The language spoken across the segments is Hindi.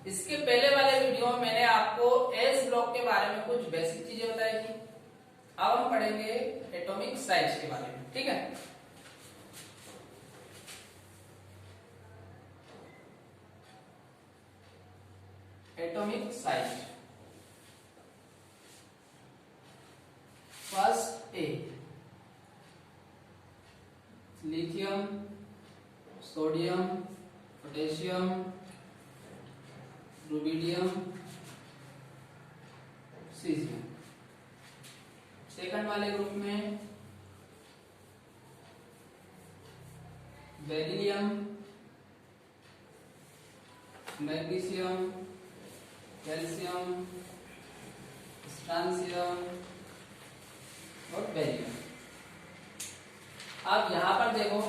इसके पहले वाले वीडियो में मैंने आपको एस ब्लॉक के बारे में कुछ बेसिक चीजें बताई थी। अब हम पढ़ेंगे एटॉमिक साइज के बारे में, ठीक है। Atomic size first A, lithium, sodium, potassium, rubidium, caesium. Second वाले ग्रुप में बेरिलियम, मैग्नीशियम, कैल्शियम, स्ट्रांसियम और बेरियम। अब यहां पर देखो,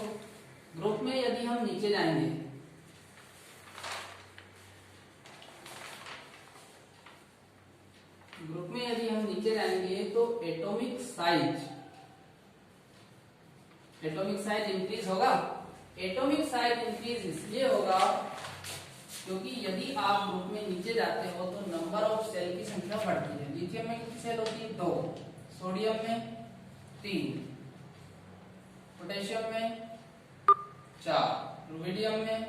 ग्रुप में यदि हम नीचे जाएंगे तो एटॉमिक साइज इंक्रीज होगा। एटॉमिक साइज इंक्रीज इसलिए होगा क्योंकि यदि आप ग्रुप में नीचे जाते हो तो नंबर ऑफ सेल की संख्या बढ़ती है। लिथियम में कितनी सेल होती है? 2, सोडियम में 3, पोटेशियम में 4, रुबिडियम में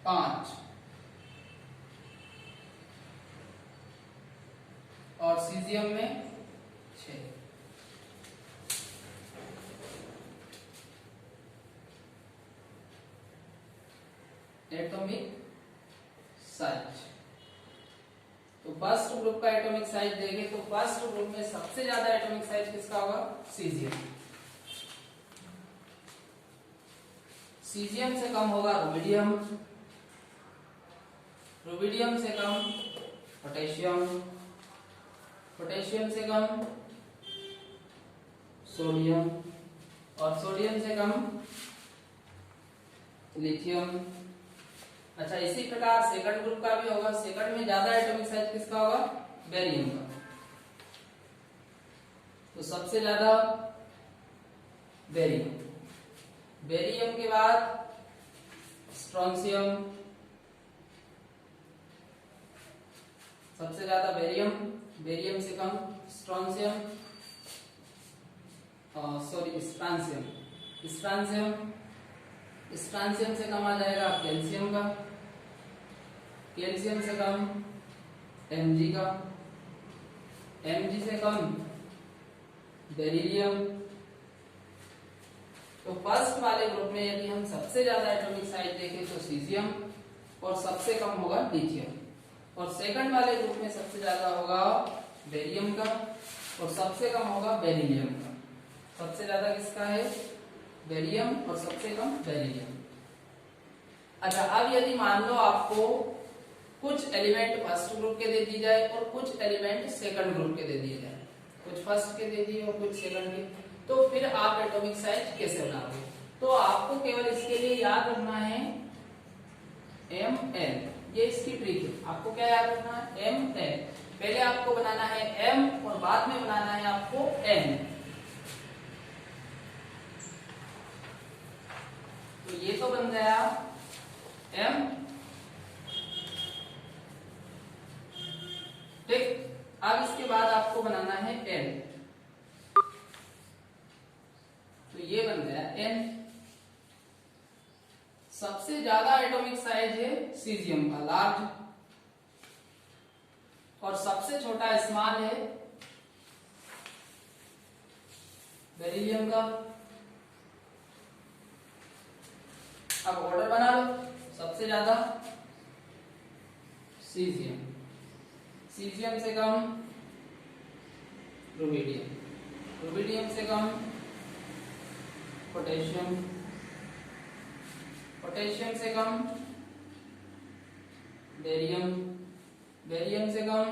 5 और सीजियम में 6। एटॉमिक साइज, तो फर्स्ट ग्रुप का एटॉमिक साइज देखें तो फर्स्ट ग्रुप में सबसे ज्यादा एटॉमिक साइज किसका होगा? सीजियम। सीजियम से कम होगा रुबिडियम, रुबिडियम से कम पोटेशियम, पोटेशियम से कम सोडियम और सोडियम से कम लिथियम। अच्छा, इसी प्रकार सेकंड ग्रुप का भी होगा। सेकंड में ज्यादा एटॉमिक साइज किसका होगा? बेरियम का। तो सबसे ज्यादा बेरियम, बेरियम के बाद स्ट्रोंसियम, सबसे ज्यादा बेरियम, बेरियम से कम स्ट्रोंसियम, सॉरी स्ट्रांसियम, स्ट्रांसियम, स्ट्रांसियम से कम आ जाएगा कैल्शियम का, कैल्शियम से कम Mg का, Mg से कम बेरिलियम। तो फर्स्ट वाले ग्रुप में यदि हम सबसे ज्यादा एटॉमिक साइज देखें तो सीजियम और सबसे कम होगा लिथियम, और सेकंड वाले ग्रुप में सबसे ज्यादा होगा बेरियम का और सबसे कम होगा बेरिलियम का। सबसे ज्यादा किसका है? बेरियम और सबसे कम बेरिलियम। अच्छा, अब यदि मान लो आपको कुछ एलिमेंट फर्स्ट ग्रुप के दे दी जाए और कुछ एलिमेंट सेकंड ग्रुप के दे दिए जाए, कुछ फर्स्ट के दे दिए और कुछ सेकंड के, तो फिर आप एटॉमिक साइज कैसे बनाओगे? तो आपको केवल इसके लिए याद रखना है ml, ये इसकी ट्रिक है। आपको क्या याद रखना है? ml। पहले आपको बनाना है m और बाद में बनाना है आपको n। तो ये तो बन गया m, ठीक। अब इसके बाद आपको बनाना है n, तो ये बन गया n। सबसे ज्यादा एटॉमिक साइज है सीजियम का, लार्ज, और सबसे छोटा स्मॉल है बेरिलियम का। अब ऑर्डर बना लो, सबसे ज्यादा सीजियम, सीजियम से कम रुबिडियम, रुबिडियम से कम पोटेशियम, पोटेशियम से कम बेरियम, बेरियम से कम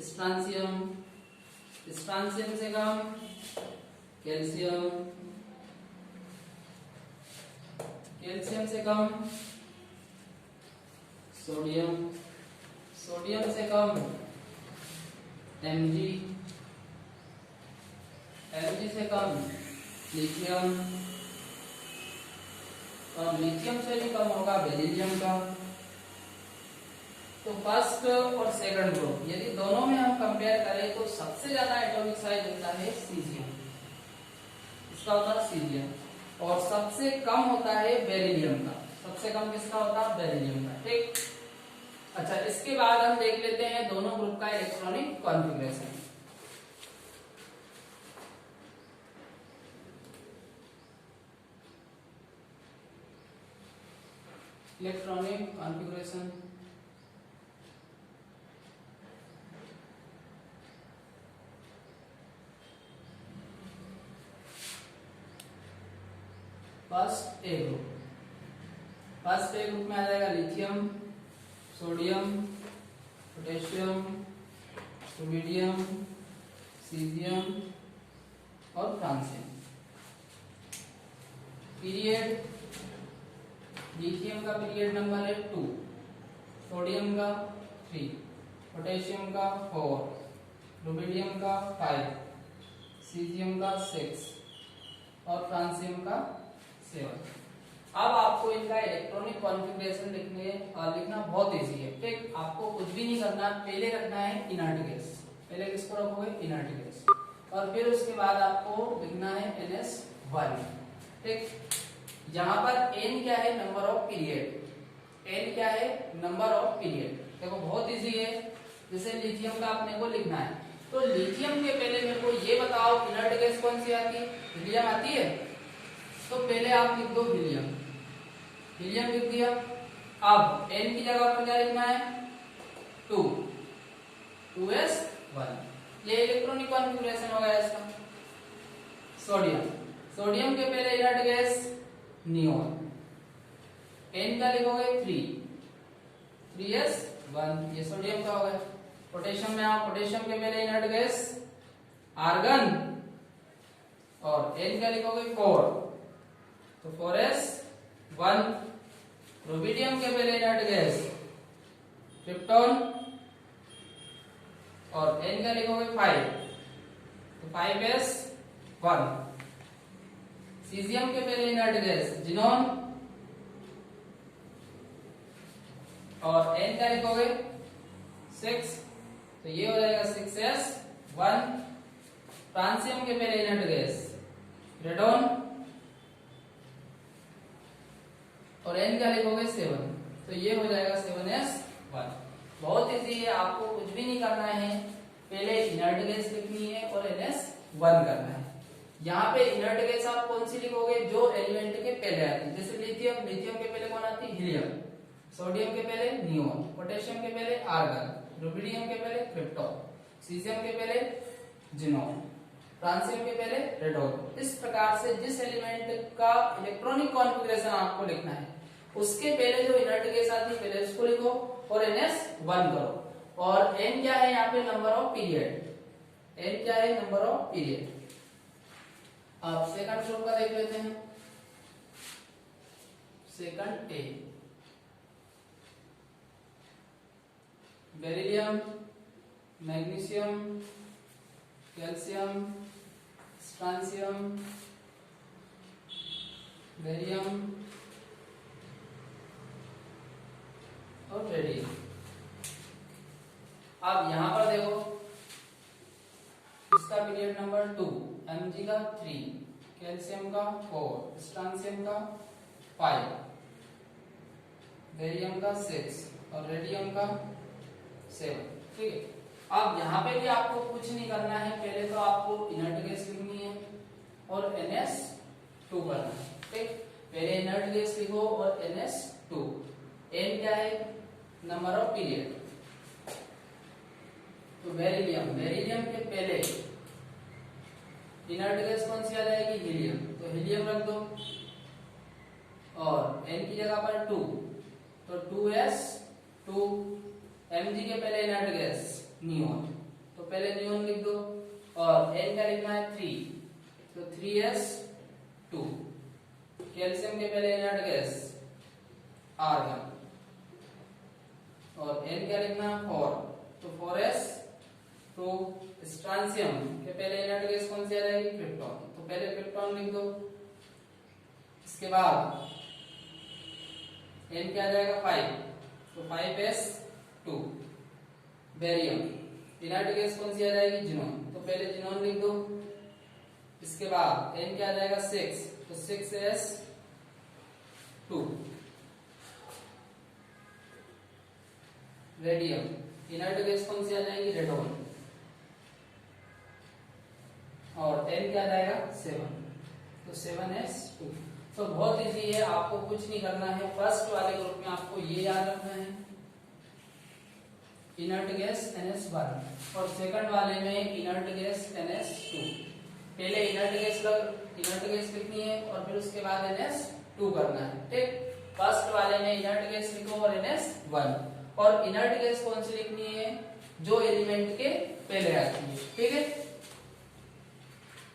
स्ट्रांसियम, स्ट्रांसियम से कम कैल्शियम, कैल्शियम से कम सोडियम, सोडियम से कम Mg, Mg से कम लिथियम, और लिथियम से भी कम होगा बेरिलियम का। तो फर्स्ट और सेकंड ग्रुप यदि दोनों में हम कंपेयर करें तो सबसे ज्यादा एटॉमिक साइज होता है सीजियम, इसका होता है सीजियम, और सबसे कम होता है बेरिलियम का। सबसे कम किसका होता है? बेरिलियम का। ठीक, अच्छा इसके बाद हम देख लेते हैं दोनों ग्रुप का electronic configuration. Electronic configuration first A group, first A group में आ जाएगा lithium, sodium, potassium, rubidium, caesium और फ्रांसियम। पीरियड, लिथियम का पीरियड नंबर है 2, सोडियम का 3, पोटेशियम का 4, रुबिडियम का 5, सीजियम का 6 और फ्रांसियम का 7। अब आपको इनका इलेक्ट्रॉनिक कॉन्फ़िगरेशन लिखना बहुत इजी है। ठीक, आपको कुछ भी नहीं करना, पहले रखना है इनर्ट गैस। पहले किसको रखोगे? इनर्ट गैस, और फिर उसके बाद आपको लिखना है NS1। ठीक, यहाँ पर n क्या है? Number of period. n क्या है? Number of period. देखो बहुत इजी है। जैसे लिथियम का अपने को लिखना है, तो लिथियम के पहले मेरे को ये बताओ इनर्ट गैस कौन सी आती है? हीलियम आती है। तो पहले आप लिख दो हीलियम, हीलियम लिख दिया। अब n की जगह पर क्या लिखना है? 2, 2s1। ये इलेक्ट्रॉनिक कॉन्फ़िगरेशन हो गया इसका। सोडियम, सोडियम के पहले इनर्ट गैस नियोन, n का लिखोगे 3, 3s1, ये सोडियम का हो गया। पोटेशियम में आओ, पोटेशियम के पहले इनर्ट गैस आर्गन, और n का लिखोगे 4, तो 4s1। रुबिडियम के पहले इनर्ट गैस क्रिप्टॉन, और n का लिखोगे 5, तो 5s1। सीजियम के पहले इनर्ट गैस जिनोन, और n का लिखोगे 6, तो ये हो जाएगा 6s1। फ्रांसियम के पहले इनर्ट गैस रेडोन, और n का लिखोगे 7, तो ये हो जाएगा 7s1। बहुत इजी है, आपको कुछ भी नहीं करना है, पहले इनर्ट गैस लिखनी है और NS1 करना है। यहाँ पे इनर्ट गैस आप कौन सी लिखोगे? जो एलिमेंट के पहले आती है। जैसे लिथियम, लिथियम के पहले कौन आती है? हीलियम। सोडियम के पहले नियोन, पोटेशियम के पहले आर्गन, रुबिडियम के पहले क्रिप्टॉन, सीजियम के पहले जिनोन, फ्रांसियम के पहले रेडोन। इस प्रकार से जिस एलिमेंट का इलेक्ट्रॉनिक कॉन्फ़िगरेशन आपको लिखना है, उसके पहले जो इनर्ट गैस आती है पहले उसको लिखो और NS1 करो। और n क्या है यहाँ पे? Number of period. n क्या है? Number of period. अब सेकंड ग्रुप का देख लेते हैं। सेकंड ए, beryllium, magnesium, calcium, strontium, barium और रेडियम। अब यहां पर देखो, इसका पीरियड नंबर 2, Mg का 3, कैल्शियम का 4, स्ट्रांसियम का 5, बेरियम का 6 और रेडियम का 7। ठीक है, अब यहाँ पे भी आपको कुछ नहीं करना है, पहले तो आपको इनर्ट गैस लिखनी है और NS2 करना है। ठीक, पहले इनर्ट गैस लिखो और NS2। n क्या है? Number of period. तो बेरिलियम, बेरिलियम के पहले इनर्ट गैस कौन सी आ जाएगी? हीलियम, तो हीलियम रख दो, और n की जगह पर 2, तो 2s2। Mg के पहले इनर्ट गैस नियोन, तो पहले नियोन लिख दो, और n का लिखना है 3, तो 3s2। कैल्शियम के पहले इनर्ट गैस आर्गन, और n क्या लिखना है 4, तो 4s2। स्ट्रांसियम के पहले इनर्ट गैस कौन सी आ जाएगी? क्रिप्टॉन, तो पहले क्रिप्टॉन लिख दो। इसके बाद n क्या आ जाएगा? 5, तो 5s 2। बेरियम, इनर्ट गैस कौन सी आ जाएगी? जिनोन। तो पहले जिनोन लिख दो, इसके बाद N क्या आ जाएगा? 6, तो 6s2। रेडियम, इनर्ट गैस कौन सी आ जाएगी? रेडोन, और N क्या आ जाएगा? 7, तो 7s2। तो बहुत इजी है, आपको कुछ नहीं करना है। फर्स्ट वाले ग्रुप में आपको ये याद रखना है, इनर्ट गैस NS1, और सेकंड वाले में इनर्ट गैस NS2। पहले इनर्ट गैस लिखनी है और फिर उसके बाद NS2 करना है, ठीक। फर्स्ट वाले में इनर्ट गैस लिखो और NS1, और इनर्ट गैस कौन सी लिखनी है? जो एलिमेंट के पहले आती है, ठीक है।